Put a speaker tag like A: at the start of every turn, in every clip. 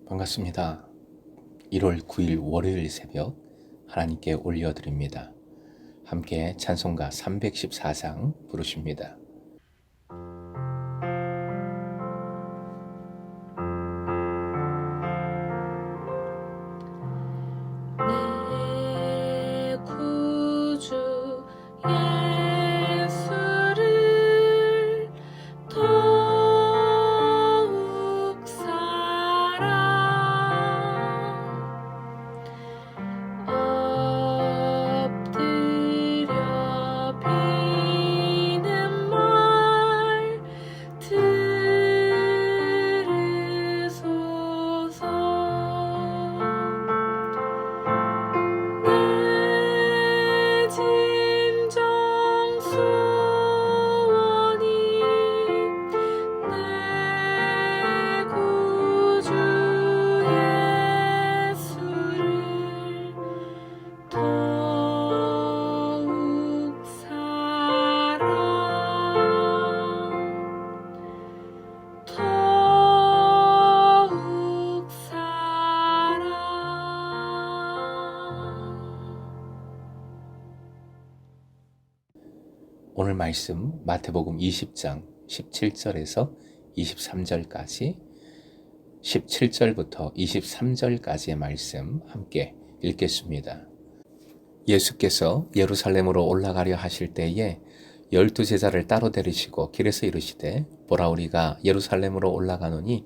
A: 반갑습니다. 1월 9일 월요일 새벽 하나님께 올려드립니다. 함께 찬송가 314장 부르십니다.
B: 내 구주 예수를 더욱 사랑 엎드려 비는 말 들으소서. 내 진정 소원이 내 구주 예수를 더욱 사랑 더욱 사랑.
A: 오늘 말씀 마태복음 20장 17절에서 23절까지 17절부터 23절까지의 말씀 함께 읽겠습니다. 예수께서 예루살렘으로 올라가려 하실 때에 12제자를 따로 데리시고 길에서 이르시되 보라 우리가 예루살렘으로 올라가노니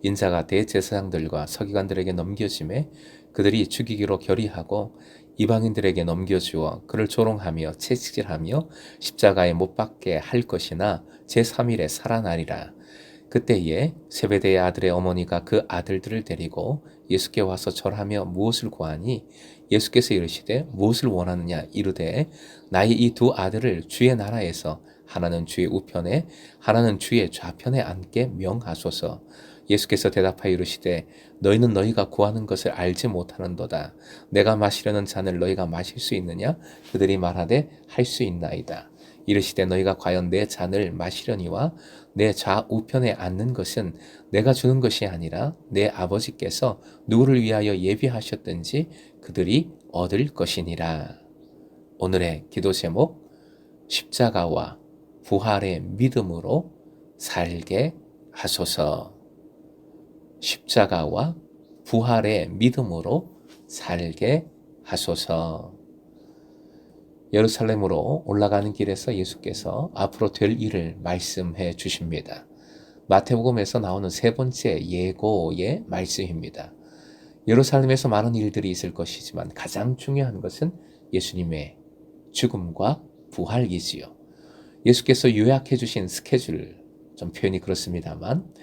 A: 인자가 대제사장들과 서기관들에게 넘겨지매 그들이 죽이기로 결의하고 이방인들에게 넘겨주어 그를 조롱하며 채찍질하며 십자가에 못 박게 할 것이나 제3일에 살아나리라. 그때에 세베대의 아들의 어머니가 그 아들들을 데리고 예수께 와서 절하며 무엇을 구하니 예수께서 이르시되 무엇을 원하느냐 이르되 나의 이 두 아들을 주의 나라에서 하나는 주의 우편에 하나는 주의 좌편에 앉게 명하소서. 예수께서 대답하여 이르시되 너희는 너희가 구하는 것을 알지 못하는도다. 내가 마시려는 잔을 너희가 마실 수 있느냐? 그들이 말하되 할 수 있나이다. 이르시되 너희가 과연 내 잔을 마시려니와 내 좌우편에 앉는 것은 내가 주는 것이 아니라 내 아버지께서 누구를 위하여 예비하셨든지 그들이 얻을 것이니라. 오늘의 기도 제목, 십자가와 부활의 믿음으로 살게 하소서. 십자가와 부활의 믿음으로 살게 하소서. 예루살렘으로 올라가는 길에서 예수께서 앞으로 될 일을 말씀해 주십니다. 마태복음에서 나오는 세 번째 예고의 말씀입니다. 예루살렘에서 많은 일들이 있을 것이지만 가장 중요한 것은 예수님의 죽음과 부활이지요. 예수께서 요약해 주신 스케줄, 좀 표현이 그렇습니다만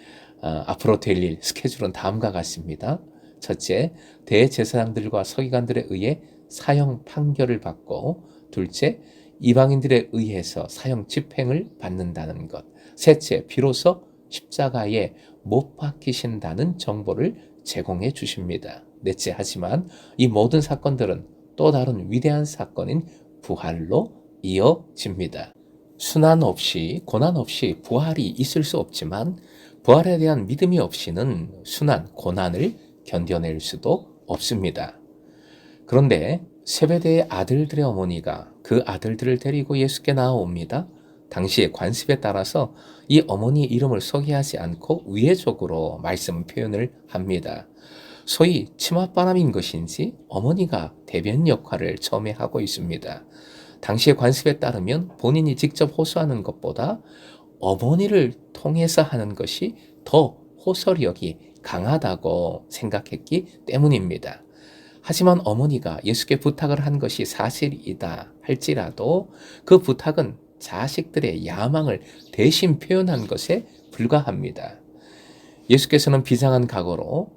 A: 앞으로 될 일, 스케줄은 다음과 같습니다. 첫째, 대제사장들과 서기관들에 의해 사형 판결을 받고, 둘째, 이방인들에 의해서 사형 집행을 받는다는 것. 셋째, 비로소 십자가에 못 박히신다는 정보를 제공해 주십니다. 넷째, 하지만 이 모든 사건들은 또 다른 위대한 사건인 부활로 이어집니다. 순환 없이, 고난 없이 부활이 있을 수 없지만 부활에 대한 믿음이 없이는 순환, 고난을 견뎌낼 수도 없습니다. 그런데 세베대의 아들들의 어머니가 그 아들들을 데리고 예수께 나아옵니다. 당시의 관습에 따라서 이 어머니의 이름을 소개하지 않고 위해적으로 말씀 표현을 합니다. 소위 치맛바람인 것인지 어머니가 대변 역할을 처음에 하고 있습니다. 당시의 관습에 따르면 본인이 직접 호소하는 것보다 어머니를 통해서 하는 것이 더 호소력이 강하다고 생각했기 때문입니다. 하지만 어머니가 예수께 부탁을 한 것이 사실이다 할지라도 그 부탁은 자식들의 야망을 대신 표현한 것에 불과합니다. 예수께서는 비장한 각오로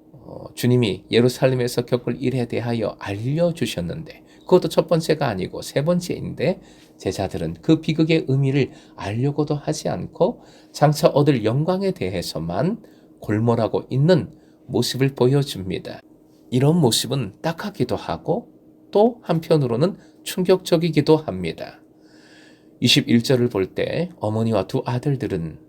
A: 주님이 예루살렘에서 겪을 일에 대하여 알려주셨는데 그것도 첫 번째가 아니고 세 번째인데 제자들은 그 비극의 의미를 알려고도 하지 않고 장차 얻을 영광에 대해서만 골몰하고 있는 모습을 보여줍니다. 이런 모습은 딱하기도 하고 또 한편으로는 충격적이기도 합니다. 21절을 볼 때 어머니와 두 아들들은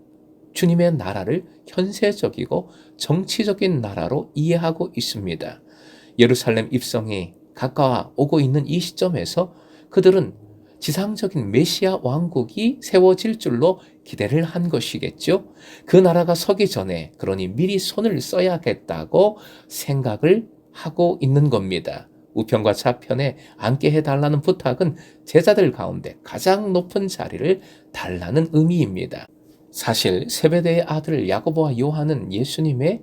A: 주님의 나라를 현세적이고 정치적인 나라로 이해하고 있습니다. 예루살렘 입성이 가까워 오고 있는 이 시점에서 그들은 지상적인 메시아 왕국이 세워질 줄로 기대를 한 것이겠죠. 그 나라가 서기 전에 그러니 미리 손을 써야겠다고 생각을 하고 있는 겁니다. 우편과 좌편에 앉게 해달라는 부탁은 제자들 가운데 가장 높은 자리를 달라는 의미입니다. 사실 세베대의 아들 야고보와 요한은 예수님의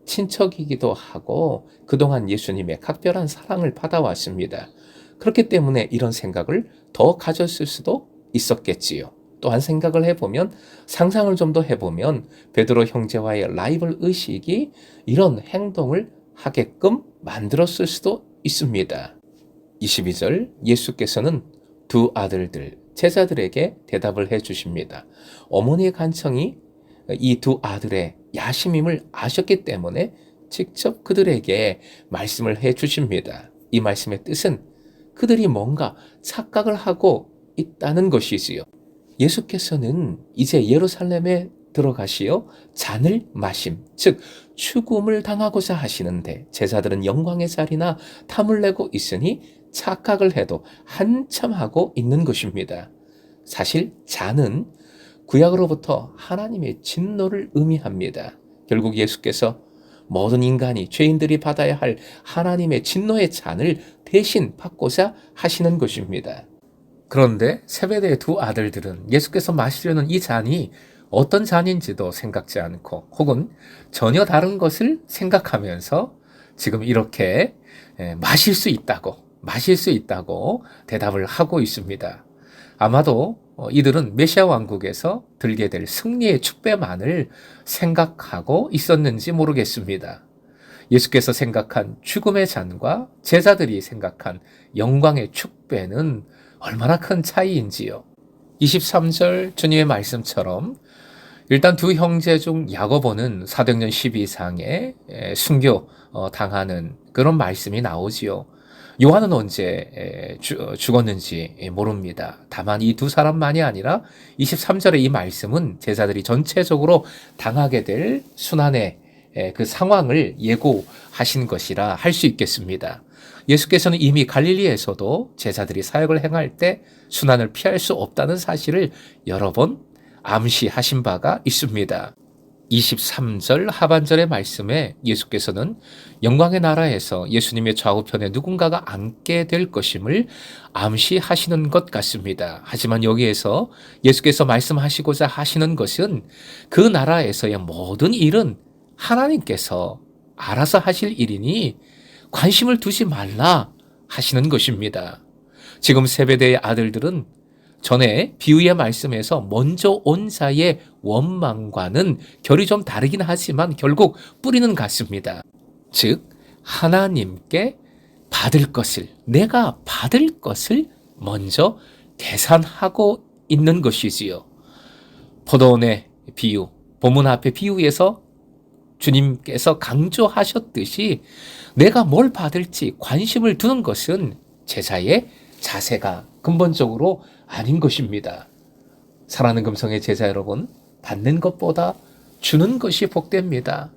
A: 친척이기도 하고 그동안 예수님의 각별한 사랑을 받아왔습니다. 그렇기 때문에 이런 생각을 더 가졌을 수도 있었겠지요. 또한 생각을 해보면, 상상을 좀 더 해보면 베드로 형제와의 라이벌 의식이 이런 행동을 하게끔 만들었을 수도 있습니다. 22절, 예수께서는 두 아들들 제자들에게 대답을 해 주십니다. 어머니의 간청이 이 두 아들의 야심임을 아셨기 때문에 직접 그들에게 말씀을 해 주십니다. 이 말씀의 뜻은 그들이 뭔가 착각을 하고 있다는 것이지요. 예수께서는 이제 예루살렘에 들어가시어 잔을 마심, 즉 죽음을 당하고자 하시는데 제자들은 영광의 자리나 탐을 내고 있으니 착각을 해도 한참 하고 있는 것입니다. 사실 잔은 구약으로부터 하나님의 진노를 의미합니다. 결국 예수께서 모든 인간이 죄인들이 받아야 할 하나님의 진노의 잔을 대신 받고자 하시는 것입니다. 그런데 세베대의 두 아들들은 예수께서 마시려는 이 잔이 어떤 잔인지도 생각지 않고 혹은 전혀 다른 것을 생각하면서 지금 이렇게 마실 수 있다고 대답을 하고 있습니다. 아마도 이들은 메시아 왕국에서 들게 될 승리의 축배만을 생각하고 있었는지 모르겠습니다. 예수께서 생각한 죽음의 잔과 제자들이 생각한 영광의 축배는 얼마나 큰 차이인지요. 23절 주님의 말씀처럼 일단 두 형제 중 야고보는 사도행전 12장에 순교 당하는 그런 말씀이 나오지요. 요한은 언제 죽었는지 모릅니다. 다만 이 두 사람만이 아니라 23절의 이 말씀은 제자들이 전체적으로 당하게 될 순환의 그 상황을 예고하신 것이라 할 수 있겠습니다. 예수께서는 이미 갈릴리에서도 제자들이 사역을 행할 때 순환을 피할 수 없다는 사실을 여러 번 암시하신 바가 있습니다. 23절 하반절의 말씀에 예수께서는 영광의 나라에서 예수님의 좌우편에 누군가가 앉게 될 것임을 암시하시는 것 같습니다. 하지만 여기에서 예수께서 말씀하시고자 하시는 것은 그 나라에서의 모든 일은 하나님께서 알아서 하실 일이니 관심을 두지 말라 하시는 것입니다. 지금 세베대의 아들들은 전에 비유의 말씀에서 먼저 온 자의 원망과는 결이 좀 다르긴 하지만 결국 뿌리는 같습니다. 즉 하나님께 내가 받을 것을 먼저 계산하고 있는 것이지요. 포도원의 비유, 본문 앞의 비유에서 주님께서 강조하셨듯이 내가 뭘 받을지 관심을 두는 것은 제자의 자세가 근본적으로 아닌 것입니다. 사랑하는 금성의 제자 여러분, 받는 것보다 주는 것이 복됩니다.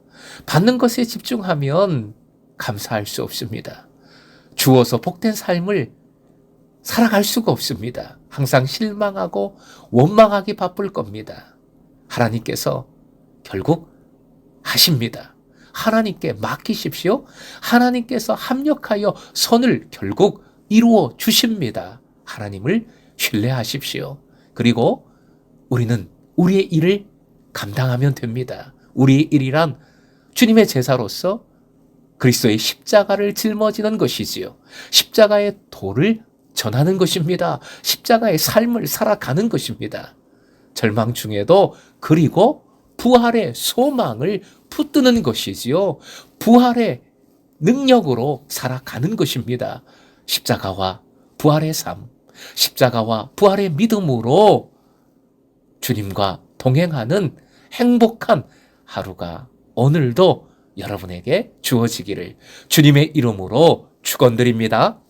A: 받는 것에 집중하면 감사할 수 없습니다. 주어서 복된 삶을 살아갈 수가 없습니다. 항상 실망하고 원망하기 바쁠 겁니다. 하나님께서 결국 하십니다. 하나님께 맡기십시오. 하나님께서 합력하여 선을 결국 이루어 주십니다. 하나님을 신뢰하십시오. 그리고 우리는 우리의 일을 감당하면 됩니다. 우리의 일이란 주님의 제사로서 그리스도의 십자가를 짊어지는 것이지요. 십자가의 도를 전하는 것입니다. 십자가의 삶을 살아가는 것입니다. 절망 중에도 그리고 부활의 소망을 붙드는 것이지요. 부활의 능력으로 살아가는 것입니다. 십자가와 부활의 삶, 십자가와 부활의 믿음으로 주님과 동행하는 행복한 하루가 오늘도 여러분에게 주어지기를 주님의 이름으로 축원드립니다.